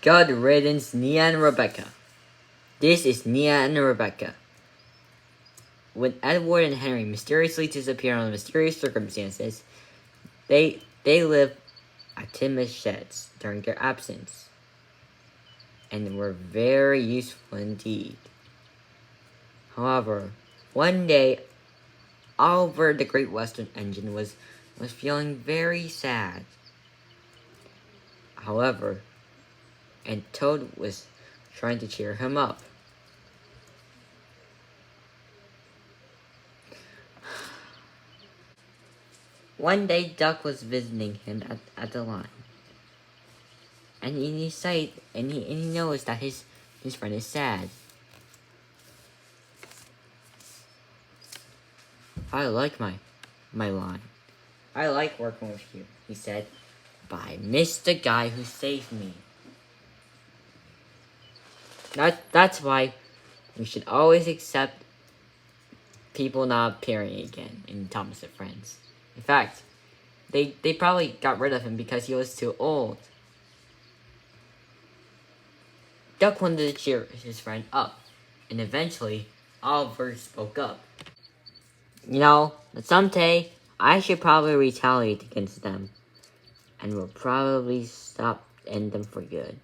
Good riddance, Nia and Rebecca. This is Nia and Rebecca. When Edward and Henry mysteriously disappear under mysterious circumstances, they live at Tim's sheds during their absence, and were very useful indeed. However, one day, Oliver the Great Western Engine was feeling very sad. However, and Toad was trying to cheer him up. One day, Duck was visiting him at the line, and he knows that his friend is sad. I like my line. I like working with you, he said, but I miss the guy who saved me. That's why we should always accept people not appearing again in Thomas and Friends. In fact, they probably got rid of him because he was too old. Duck wanted to cheer his friend up, and eventually, Oliver spoke up. You know, someday, I should probably retaliate against them, and will probably stop end them for good.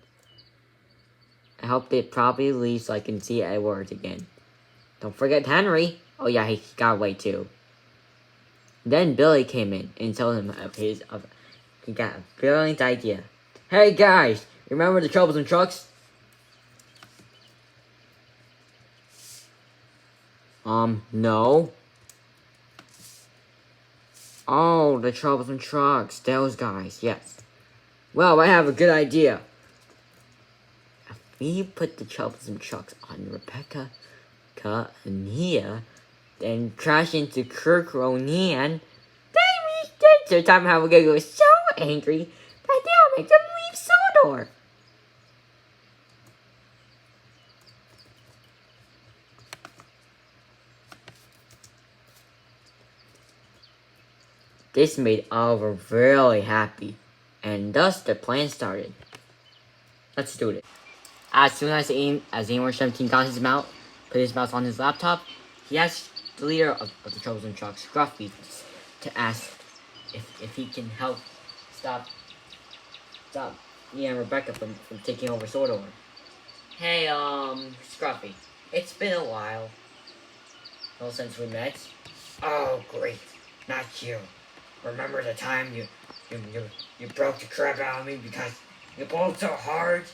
I hope it probably leaves so I can see Edward again. Don't forget Henry. Oh yeah, he got away too. Then Billy came in and told him he got a brilliant idea. Hey guys, remember the troublesome trucks? No. Oh, the troublesome trucks, those guys, yes. Well, I have a good idea. If we put the troublesome trucks on Rebecca, and Nia, then crash into Kirk Ronan, so time how we're gonna go so angry that they'll make them leave Sodor. This made Oliver really happy, and thus the plan started. Let's do it. As soon as Aimor 17 got his mouse, put his mouse on his laptop, he asked the leader of the Chosen Truck, Scruffy, to ask if he can help stop Nia and Rebecca from taking over Sodor. Hey, Scruffy, it's been a while. Well, since we met. Oh, great, not you. Remember the time you broke the crap out of me because you pulled so hard?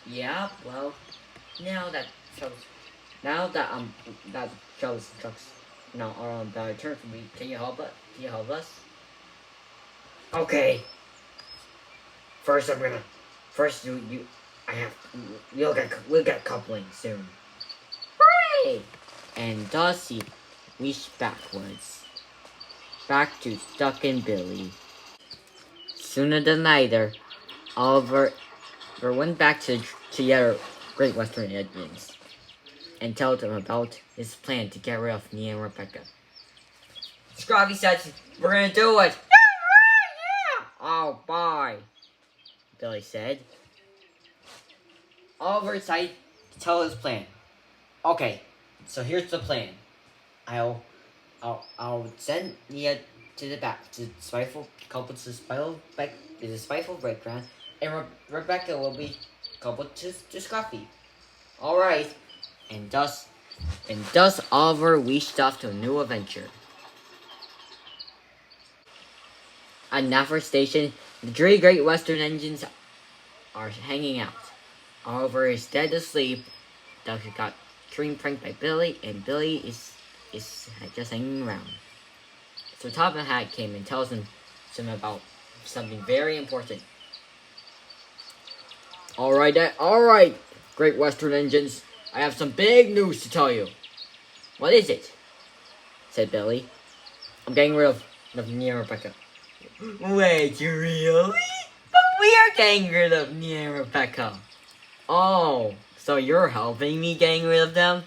Yeah, well, now that Chosen Trucks are on bad terms for me, can you help us? Can you help us? Okay. We'll get coupling soon. Hooray! And thus he reached backwards, back to Duck and Billy. Sooner than later, Oliver went back to the other Great Western Indians and told them about his plan to get rid of Nia and Rebecca. Scrappy said, "We're gonna do it." Yeah! Oh, bye, Billy said. Oliver decided to tell his plan. Okay, so here's the plan. I'll send Nia to the back, to the spiteful couple to the spiteful background, and Rebecca will be coupled to Scruffy. Alright. And thus Oliver reached off to a new adventure. At Nafford Station, the three Great Western Engines are hanging out. Oliver is dead asleep. Duck got dream pranked by Billy, and Billy is just hanging around. So Top Hat came and tells him about something very important. Alright, Great Western Engines. I have some big news to tell you. What is it? Said Billy. I'm getting rid of Nia and Rebecca. Wait, you really? But we are getting rid of Nia and Rebecca. Oh, so you're helping me getting rid of them?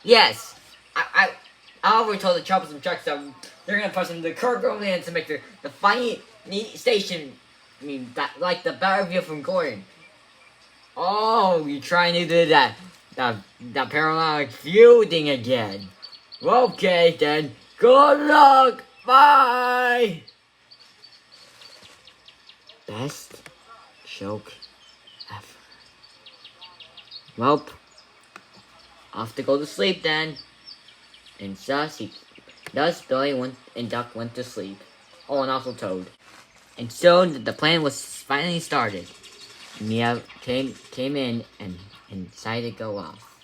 Yes. I already told the troublesome trucks that they're gonna put some the cargo land to make the funny station. I mean, that like the battle view from Gordon. no! You're trying to do that paralytic view thing again. Okay, then. Good luck! Bye! Best joke ever. Welp. Off to go to sleep then. And thus Billy and Duck went to sleep. Oh, and also Toad. And so the plan was finally started. Mia came in and decided to go off.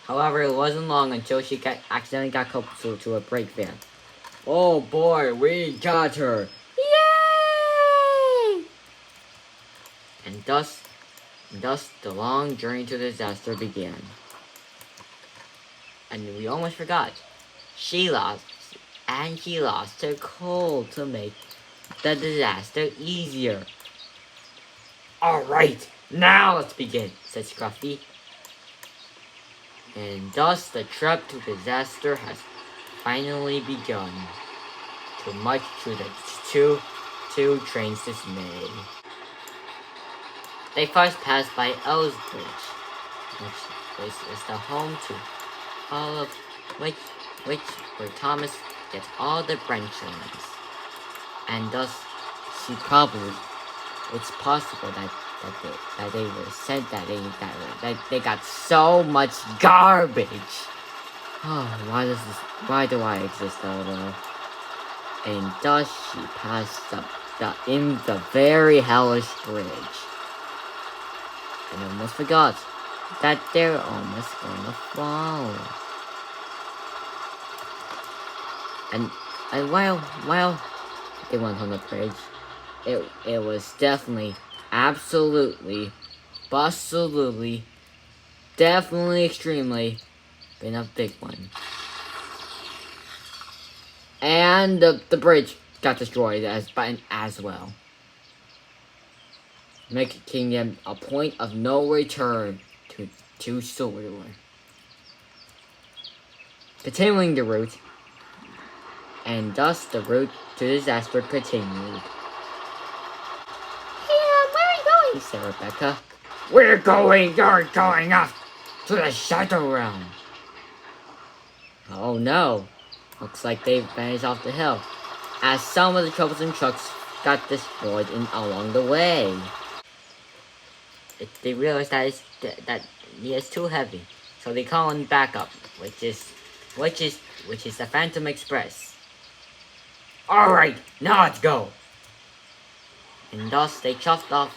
However, it wasn't long until she accidentally got caught to a brake van. Oh boy, we got her! Yay! And thus the long journey to disaster began. And we almost forgot. She lost her coal to make the disaster easier. Alright, now let's begin, said Scruffy. And thus the trip to disaster has finally begun. Too much to the two trains' dismay. They first passed by Elle's Bridge, which is the home to all of which where Thomas gets all the branch lines. And thus it's possible that they were sent that they got so much garbage. Oh, why do I exist although? And thus she passed up the very hellish bridge. And almost forgot that they're almost gonna fall. And while they went on the bridge, it was definitely, absolutely, absolutely, definitely, extremely been a big one. And the bridge got destroyed as well, making them a point of no return to Sodor. Continuing the route, and thus the route to disaster continued. Yeah, where are you going? Said Rebecca. You're going off to the Shadow Realm. Oh no, looks like they've vanished off the hill, as some of the troublesome trucks got destroyed along the way. They realized that he is too heavy, so they call him backup, which is the Phantom Express. All right, now let's go. And thus they chuffed off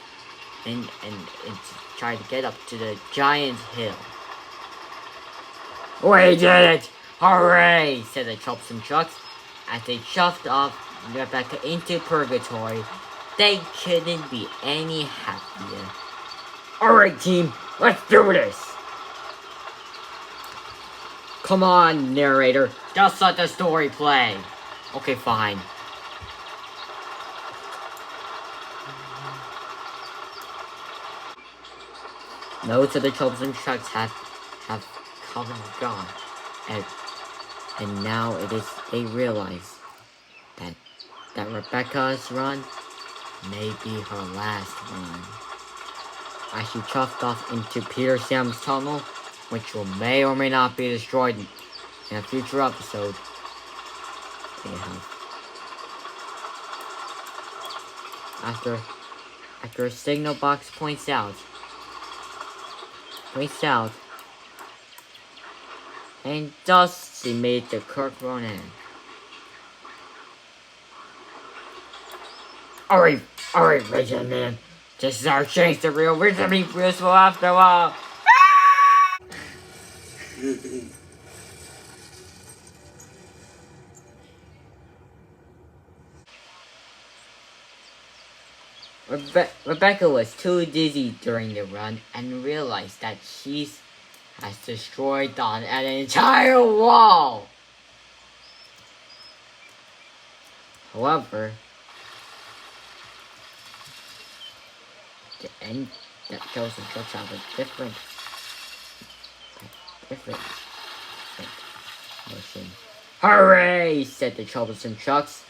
and tried to get up to the giant hill. We did it! Hooray! Said the troublesome trucks as they chuffed off Rebecca into purgatory. They couldn't be any happier. Alright team, let's do this! Come on, narrator, just let the story play. Okay, fine. Most of the troublesome trucks have come and gone, and now they realize that Rebecca's run may be her last run. As she chuffed off into Peter Sam's tunnel, which may or may not be destroyed in a future episode. After a signal box points out, and thus she made the Kirk run in. Alright, Rachel man. This is our chance to be useful after all. Rebecca was too dizzy during the run and realized that she has destroyed an entire wall. However, the end that shows the trucks have a different motion. Hooray! Said the troublesome trucks.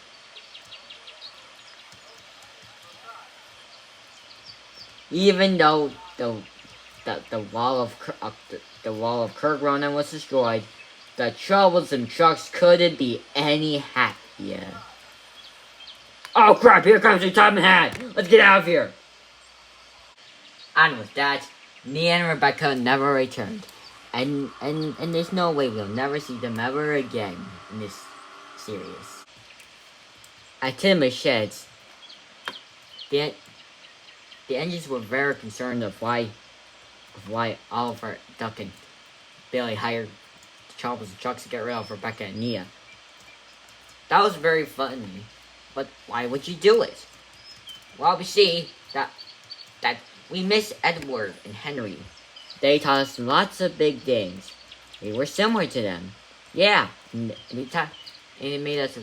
Even though the wall of the wall of Kirk Ronan was destroyed, the troublesome trucks couldn't be any happier. Oh crap! Here comes the top hat. Let's get out of here. And with that, Nia and Rebecca never returned, and there's no way we'll never see them ever again in this series. At Timmy's sheds, the engines were very concerned of why Oliver, Duck, and Billy hired Charles and Chuck to get rid of Rebecca and Nia. That was very funny, but why would you do it? Well, we see that we miss Edward and Henry. They taught us lots of big things. We were similar to them. Yeah, and it made us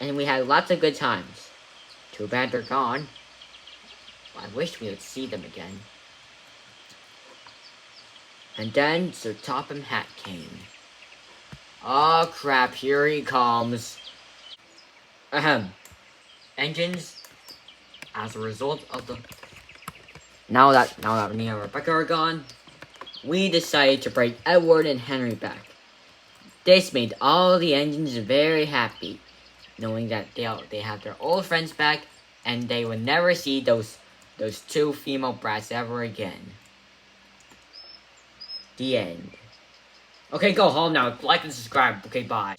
and we had lots of good times. Too bad they're gone. I wish we would see them again. And then Sir Topham Hatt came. Oh crap, here he comes. Ahem. Engines, as a result of the... Now that Nia and Rebecca are gone, we decided to bring Edward and Henry back. This made all the engines very happy, knowing that they have their old friends back, and they would never see those two female brats ever again. The end. Okay, go home now. Like and subscribe. Okay, bye.